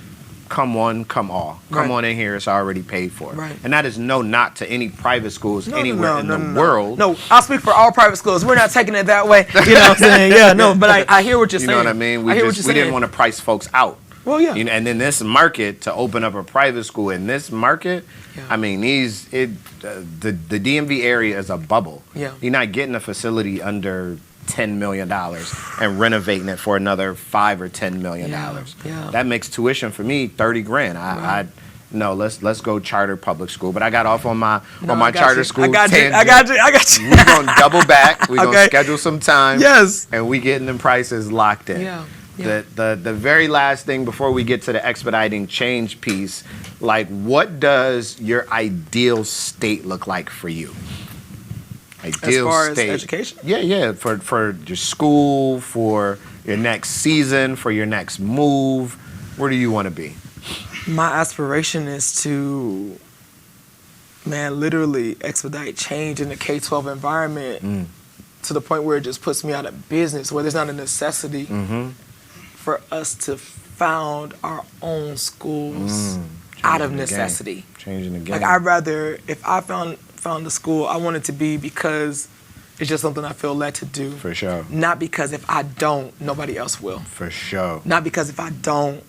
come one, come all. Come on in here, it's already paid for. Right. And that is no knock to any private schools anywhere in the world. No, I'll speak for all private schools. We're not taking it that way. You know what I'm saying? Yeah, no, but I hear what you're saying. You know what I mean? We didn't want to price folks out. Well, yeah. You know, and in this market, to open up a private school in this market, I mean, the DMV area is a bubble. Yeah. You're not getting a facility under $10 million and renovating it for another $5 or $10 million. Yeah. That makes tuition for me $30,000. No, let's go charter public school. But I got off on my charter school. I got you. We're gonna double back. We're gonna schedule some time. Yes. And we getting them prices locked in. Yeah. The very last thing before we get to the expediting change piece, like, what does your ideal state look like for you? Ideal as far state. As education? Yeah. For your school, for your next season, for your next move, where do you want to be? My aspiration is to, literally expedite change in the K-12 environment to the point where it just puts me out of business, where there's not a necessity for us to found our own schools out of necessity. Changing the game. Like, I'd rather, if I found a school, I want it to be because it's just something I feel led to do. For sure. Not because if I don't, nobody else will. For sure. Not because if I don't,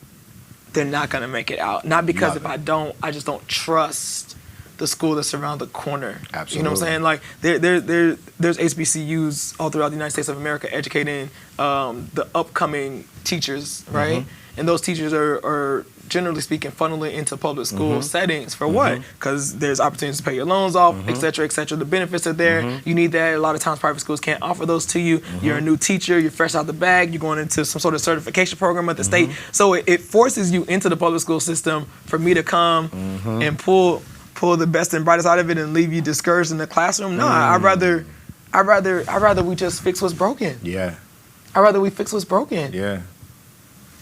they're not going to make it out. Not because if I don't, I just don't trust the school that's around the corner. Absolutely. You know what I'm saying? Like, there's HBCUs all throughout the United States of America educating the upcoming teachers, right? And those teachers are generally speaking funneling into public school settings for what? Because there's opportunities to pay your loans off, et cetera, et cetera. The benefits are there. You need that. A lot of times private schools can't offer those to you. You're a new teacher. You're fresh out the bag. You're going into some sort of certification program at the state. So it forces you into the public school system for me to come and pull the best and brightest out of it and leave you discouraged in the classroom. No, I'd rather we just fix what's broken. Yeah. I'd rather we fix what's broken. Yeah.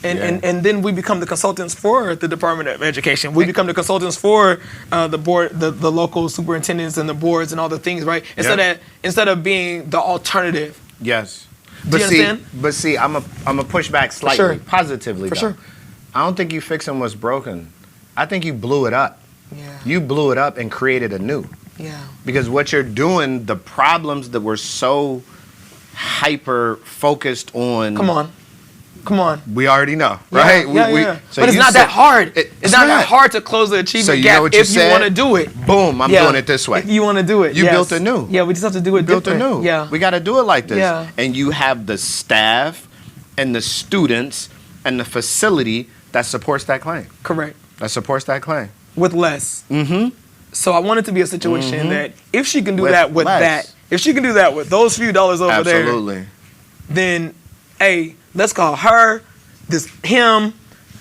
And then we become the consultants for the Department of Education. We become the consultants for the board, the local superintendents and the boards and all the things, right? Instead of being the alternative. Yes. Do you understand? But see, I'm a push back slightly, positively. For sure. I don't think you fixing what's broken. I think you blew it up. Yeah. You blew it up and created a new. Yeah. Because what you're doing, the problems that were so hyper focused on. Come on. We already know, right? Yeah. So but it's not that hard. It's not that hard to close the achievement gap if you want to do it. Boom, I'm doing it this way. If you want to do it. You built a new. Yeah, we just have to do it different. Built a new. Yeah. We got to do it like this. Yeah. And you have the staff and the students and the facility that supports that claim. Correct. That supports that claim. With less. Mm-hmm. So I want it to be a situation that if she can do With that with less. if she can do that with those few dollars over Absolutely. there, then, hey, let's call her, him,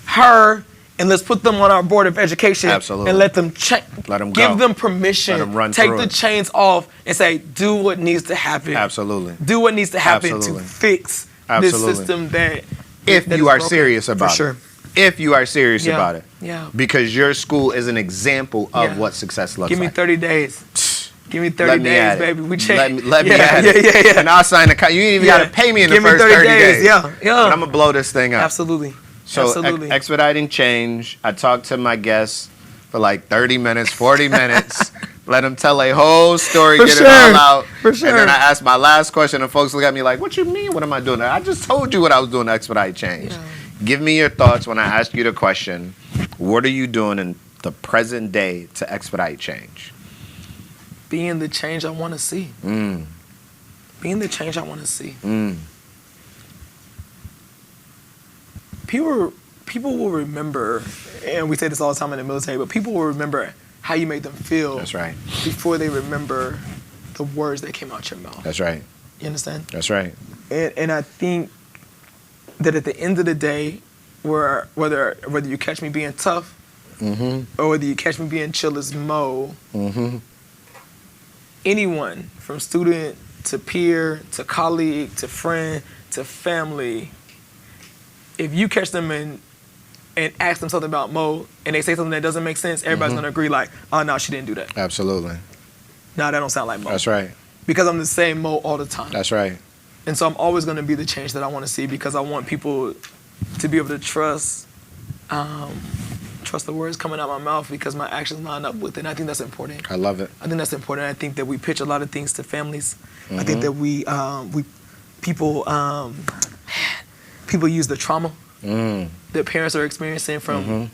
her, and let's put them on our board of education. Absolutely. And let them go. Give them permission. Let them run take through the it. chains off and say, do what needs to happen. Absolutely. Do what needs to happen Absolutely. to fix Absolutely. this system that If that you is are broken. serious about For sure. it. If you are serious Yeah. about it. Yeah. Because your school is an example of Yeah. what success looks Give me like. 30 days. Give me 30 Let me days, at it. baby. We change. Let me at it. Yeah. And I'll sign the contract. You ain't even got to pay me in the Give me first 30 days. Yeah. But I'm going to blow this thing up. Absolutely. So Absolutely. Expediting Change, I talked to my guests for like 30 minutes, 40 minutes. Let them tell a whole story, get it all out. For sure. And then I asked my last question, and folks look at me like, what you mean? What am I doing? I just told you what I was doing to Expedite Change. Yeah. Give me your thoughts when I ask you the question, what are you doing in the present day to expedite change? Being the change I want to see. Being the change I want to see. People will remember, and we say this all the time in the military, but people will remember how you made them feel. That's right. Before they remember the words that came out your mouth. That's right. You understand? That's right. And I think that at the end of the day, whether you catch me being tough or whether you catch me being chill as Mo, anyone from student to peer to colleague to friend to family, if you catch them and ask them something about Mo and they say something that doesn't make sense, everybody's gonna agree like, oh no, she didn't do that. Absolutely. No, that don't sound like Mo. That's right. Because I'm the same Mo all the time. That's right. And so I'm always going to be the change that I want to see because I want people to be able to trust the words coming out my mouth because my actions line up with it. And I think that's important. I love it. I think that's important. I think that we pitch a lot of things to families. I think that people use the trauma that parents are experiencing from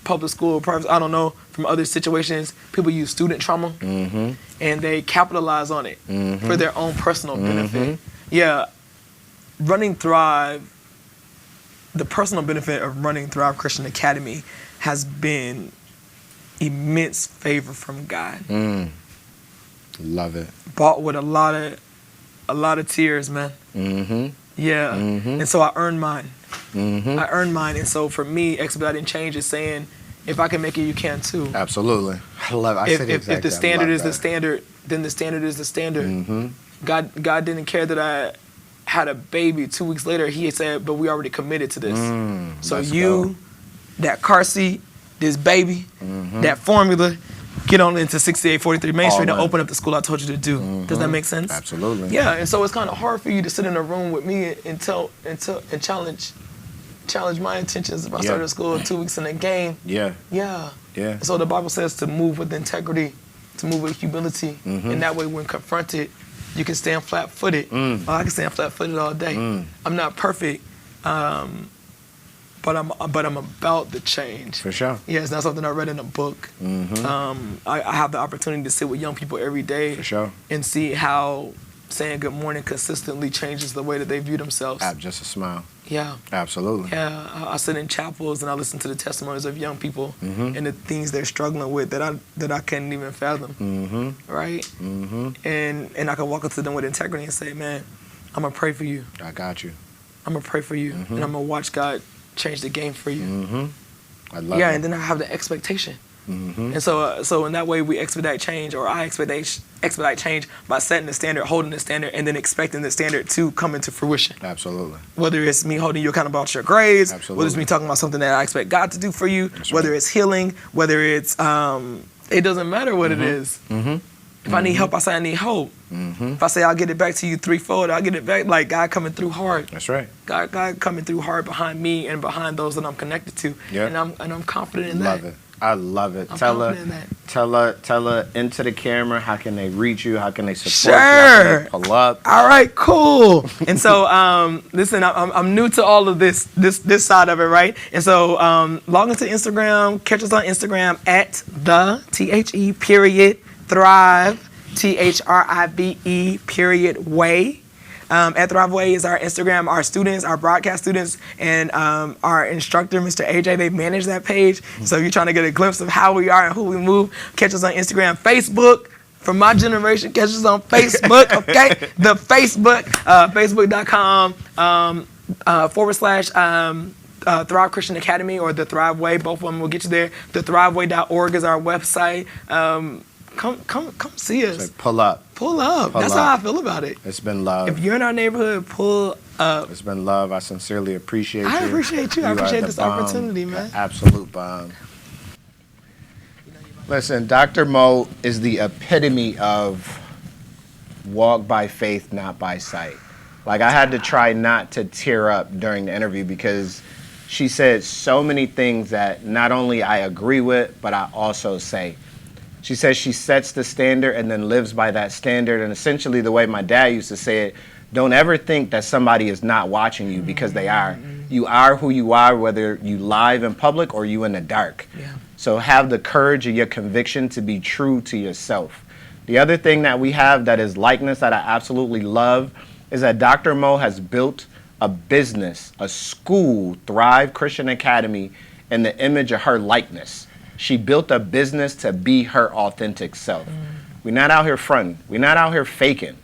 public school, private, I don't know, from other situations. People use student trauma and they capitalize on it for their own personal benefit. Yeah, Running Thrive, the personal benefit of Running Thrive Christian Academy has been immense favor from God. Love it. Bought with a lot of tears, man. Yeah, and so I earned mine. I earned mine, and so for me, Expediting Change is saying, if I can make it, you can too. Absolutely. I love it. If the standard is the standard, then the standard is the standard. God didn't care that I had a baby 2 weeks later. He said, but we already committed to this. So you, that car seat, this baby, that formula, get on into 6843 Main Street and open up the school I told you to do. Does that make sense? Absolutely. Yeah, and so it's kind of hard for you to sit in a room with me and challenge my intentions if I started school 2 weeks in a game. Yeah. So the Bible says to move with integrity, to move with humility, and that way when confronted, you can stand flat-footed. Oh, I can stand flat-footed all day. I'm not perfect, but I'm about the change. For sure. Yeah, it's not something I read in a book. I have the opportunity to sit with young people every day. For sure. And see how saying good morning consistently changes the way that they view themselves. Just a smile. Yeah. Absolutely. Yeah, I sit in chapels and I listen to the testimonies of young people and the things they're struggling with that I couldn't even fathom. Right? And I can walk up to them with integrity and say, man, I'm gonna pray for you. I got you. I'm gonna pray for you, and I'm gonna watch God change the game for you. I love it. Yeah, and then I have the expectation. And so in that way, we expedite change, or I expedite change by setting the standard, holding the standard, and then expecting the standard to come into fruition. Absolutely. Whether it's me holding you accountable about your grades, Absolutely. whether it's me talking about something that I expect God to do for you, whether it's healing, whether it's, it doesn't matter what it is. If I need help, I say I need hope. If I say I'll get it back to you threefold, I'll get it back. Like God coming through hard. That's right. God coming through hard behind me and behind those that I'm connected to. Yeah. And I'm confident in Love that. it. I love it. I'm Tell confident in that. her into the camera. How can they reach you? How can they support you? Sure. How can they pull up? All right, cool. And so, listen, I'm new to all of this side of it, right? And so, log into Instagram, catch us on Instagram at @Thrive, THRIVE, At Thrive Way is our Instagram, our students, our broadcast students, and our instructor, Mr. AJ, they manage that page. So if you're trying to get a glimpse of how we are and who we move, catch us on Instagram. Facebook, for my generation, catch us on Facebook, okay? The Facebook, facebook.com / Thrive Christian Academy, or the Thrive Way. Both of them will get you there. thethriveway.org is our website. Come see us. Like, pull up. Pull up. That's how I feel about it. It's been love. If you're in our neighborhood, pull up. It's been love. I sincerely appreciate you. I appreciate you. I appreciate are this the bomb. opportunity, man. Absolute bomb. Listen, Dr. Mo is the epitome of walk by faith, not by sight. Like, I had to try not to tear up during the interview because she said so many things that not only I agree with, but I also say. She says she sets the standard and then lives by that standard. And essentially the way my dad used to say it, don't ever think that somebody is not watching you, because they are. You are who you are, whether you live in public or you in the dark. Yeah. So have the courage of your conviction to be true to yourself. The other thing that we have that is likeness that I absolutely love is that Dr. Mo has built a business, a school, Thrive Christian Academy, in the image of her likeness. She built a business to be her authentic self. We're not out here fronting. We're not out here faking.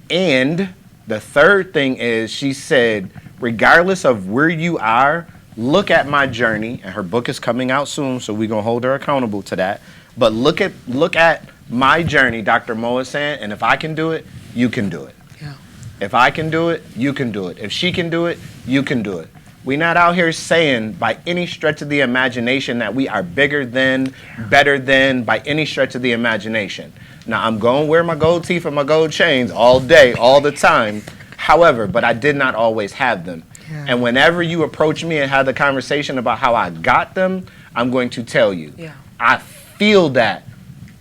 And the third thing is, she said, regardless of where you are, look at my journey. And her book is coming out soon, so we're going to hold her accountable to that. But look at my journey, Dr. Mo is saying, and if I can do it, you can do it. Yeah. If I can do it, you can do it. If she can do it, you can do it. We're not out here saying by any stretch of the imagination that we are bigger than, better than, by any stretch of the imagination. Now, I'm going to wear my gold teeth and my gold chains all day, all the time. However, but I did not always have them. Yeah. And whenever you approach me and have the conversation about how I got them, I'm going to tell you. Yeah. I feel that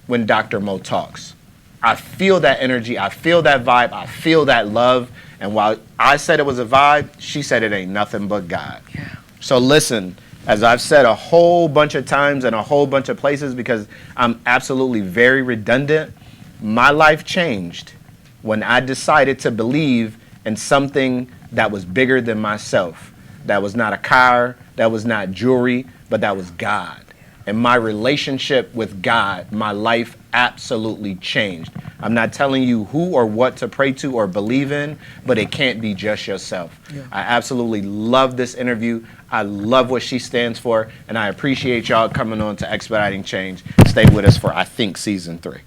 when Dr. Mo talks. I feel that energy. I feel that vibe. I feel that love. And while I said it was a vibe, she said it ain't nothing but God. Yeah. So listen, as I've said a whole bunch of times in a whole bunch of places, because I'm absolutely very redundant, my life changed when I decided to believe in something that was bigger than myself. That was not a car, that was not jewelry, but that was God. And my relationship with God, my life absolutely changed. I'm not telling you who or what to pray to or believe in, but it can't be just yourself. Yeah. I absolutely love this interview. I love what she stands for, and I appreciate y'all coming on to Expediting Change. Stay with us for, I think, season 3.